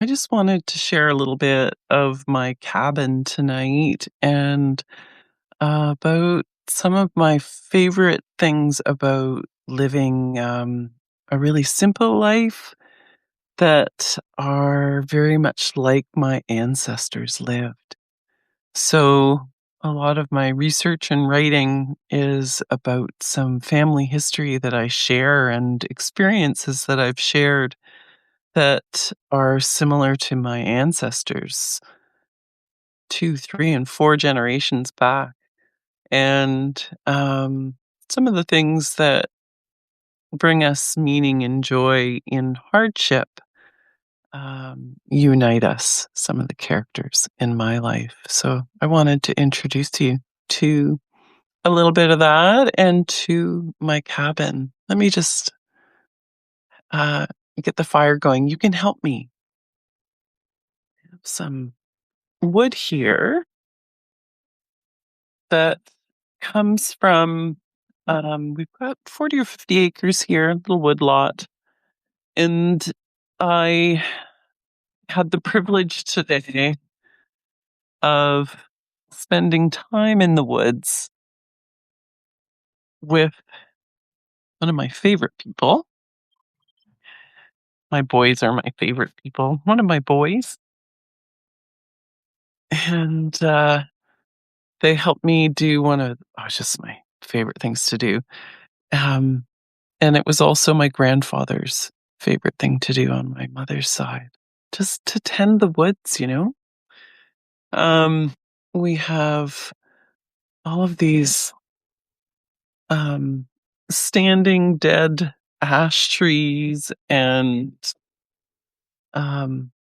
I just wanted to share a little bit of my cabin tonight and about some of my favorite things about living a really simple life that are very much like my ancestors lived. So, a lot of my research and writing is about some family history that I share and experiences that I've shared that are similar to my ancestors, 2, 3, and 4 generations back. And some of the things that bring us meaning and joy in hardship unite us, some of the characters in my life. So I wanted to introduce you to a little bit of that and to my cabin. Let me just uh, get the fire going. You can help me. I have some wood here that comes from, we've got 40 or 50 acres here, a little wood lot. And I had the privilege today of spending time in the woods with one of my favorite people. My boys are my favorite people. One of my boys. And they helped me do it's just my favorite things to do. Um, And it was also my grandfather's favorite thing to do on my mother's side, just to tend the woods. Um, we have all of these um, standing dead ash trees and um,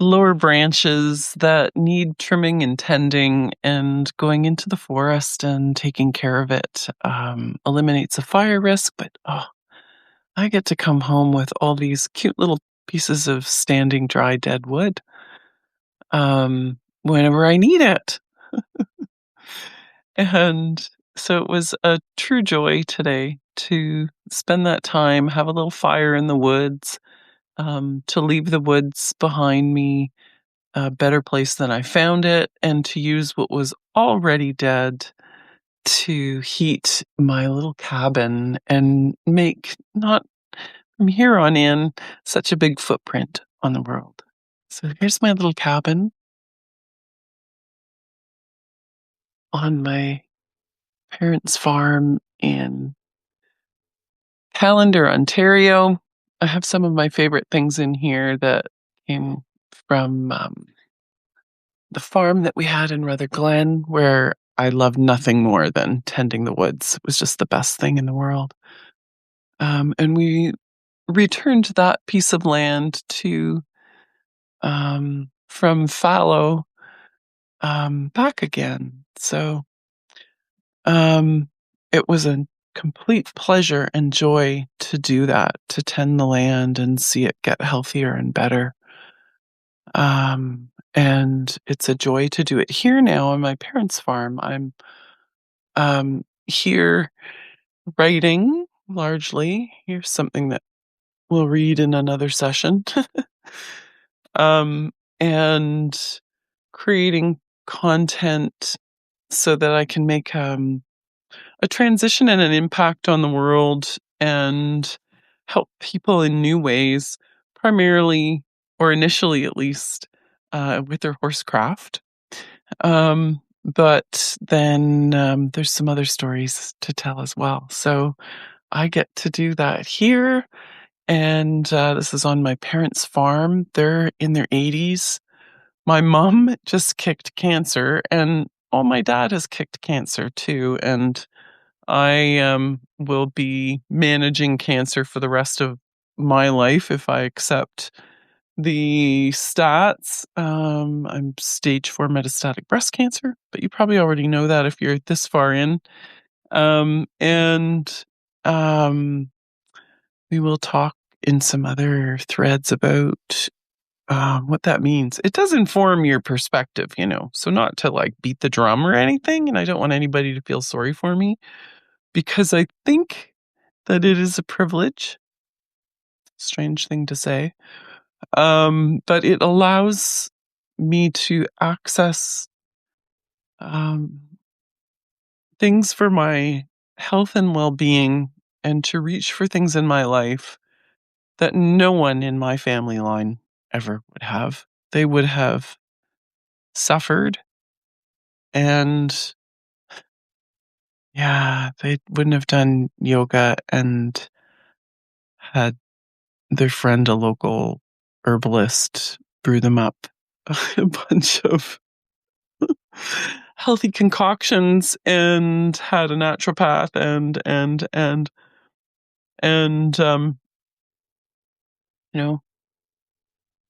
lower branches that need trimming and tending, and going into the forest and taking care of it eliminates a fire risk, but I get to come home with all these cute little pieces of standing dry dead wood whenever I need it. And so it was a true joy today to spend that time, have a little fire in the woods, to leave the woods behind me a better place than I found it, and to use what was already dead to heat my little cabin and make, not from here on in, such a big footprint on the world. So here's my little cabin on my parents' farm in Callander, Ontario. I have some of my favorite things in here that came from the farm that we had in Rutherglen, where I loved nothing more than tending the woods. It was just the best thing in the world. And we returned that piece of land to from fallow back again. So it was a complete pleasure and joy to do that, to tend the land and see it get healthier and better. And it's a joy to do it here now on my parents' farm. I'm here writing largely. Here's something that we'll read in another session. um, and creating content so that I can make a transition and an impact on the world and help people in new ways, primarily, or initially at least, with their horsecraft. But then there's some other stories to tell as well. So I get to do that here. And this is on my parents' farm. They're in their 80s. My mom just kicked cancer, and my dad has kicked cancer too. And I will be managing cancer for the rest of my life if I accept the stats. I'm stage 4 metastatic breast cancer, but you probably already know that if you're this far in. And we will talk in some other threads about what that means. It does inform your perspective. So not to like beat the drum or anything, and I don't want anybody to feel sorry for me, because I think that it is a privilege. Strange thing to say, But it allows me to access um, things for my health and well-being, and to reach for things in my life that no one in my family line ever would have. They would have suffered, and yeah, they wouldn't have done yoga and had their friend, a local herbalist, brew them up a bunch of healthy concoctions, and had a naturopath, and you know,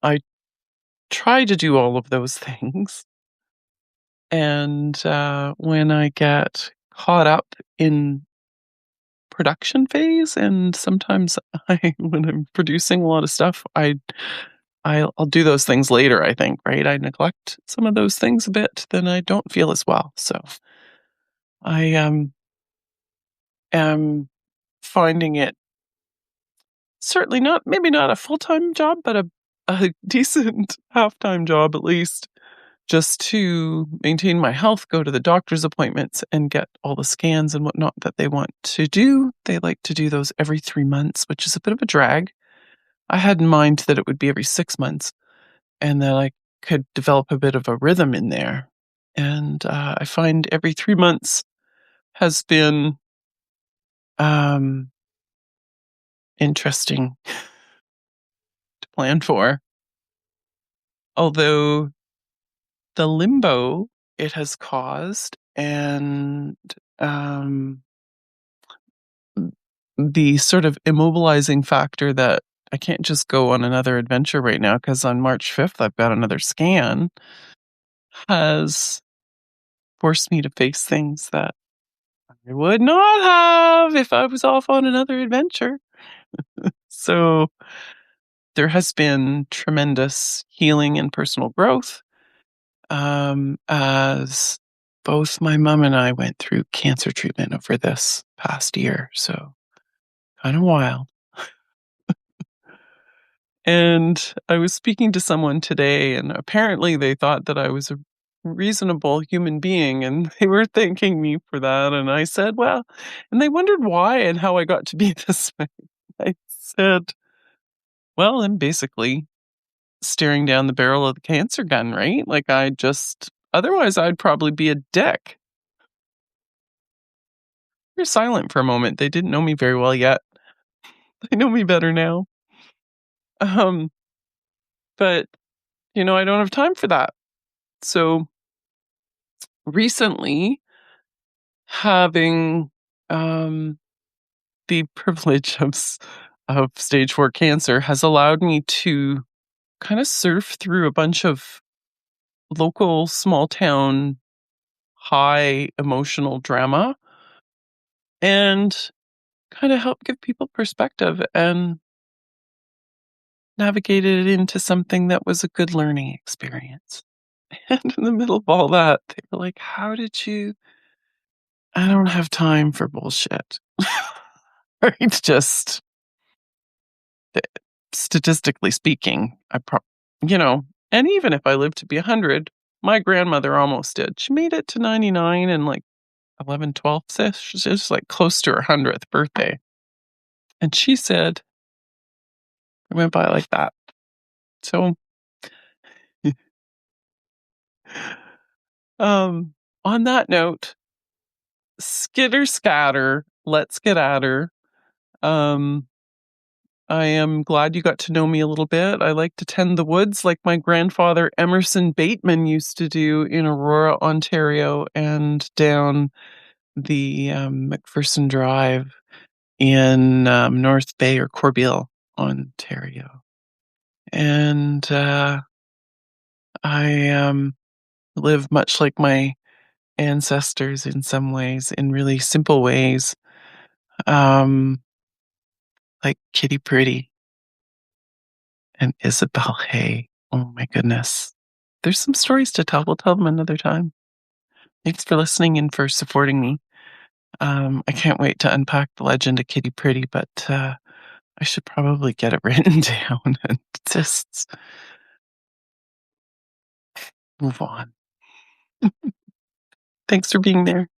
I try to do all of those things. And when I get caught up in production phase, and sometimes when I'm producing a lot of stuff, I'll do those things later, I think, right? I neglect some of those things a bit, then I don't feel as well. So I am finding it certainly not, maybe not a full-time job, but a decent half-time job at least, just to maintain my health, go to the doctor's appointments, and get all the scans and whatnot that they want to do. They like to do those every 3 months, which is a bit of a drag. I had in mind that it would be every 6 months, and that I could develop a bit of a rhythm in there. And I find every 3 months has been um, interesting to plan for. Although the limbo it has caused, and um, the sort of immobilizing factor that I can't just go on another adventure right now because on March 5th I've got another scan, has forced me to face things that I would not have if I was off on another adventure. So there has been tremendous healing and personal growth, as both my mom and I went through cancer treatment over this past year. So kind of wild. And I was speaking to someone today, and apparently they thought that I was a reasonable human being, and they were thanking me for that. And I said, well, and they wondered why and how I got to be this way. I said, well, I'm basically staring down the barrel of the cancer gun, right? Like, otherwise I'd probably be a dick. They're silent for a moment. They didn't know me very well yet. They know me better now. Um, but, I don't have time for that. So recently, having um, the privilege of stage 4 cancer has allowed me to kind of surf through a bunch of local small town high emotional drama, and kind of help give people perspective, and navigated it into something that was a good learning experience. And in the middle of all that, they were like, how did you? I don't have time for bullshit. Right? Just uh, statistically speaking, and even if I live to be 100, my grandmother almost did. She made it to 99 and like 11, 12 ish. She was like close to her 100th birthday. And she said, it went by like that. So, um, on that note, skitter scatter, let's get at her. I am glad you got to know me a little bit. I like to tend the woods like my grandfather Emerson Bateman used to do in Aurora, Ontario, and down the McPherson Drive in North Bay or Corbeil, Ontario. And I live much like my ancestors in some ways, in really simple ways, um, like Kitty Priddy and Isabel Hay. Oh my goodness. There's some stories to tell. We'll tell them another time. Thanks for listening and for supporting me. I can't wait to unpack the legend of Kitty Priddy, but I should probably get it written down and just move on. Thanks for being there.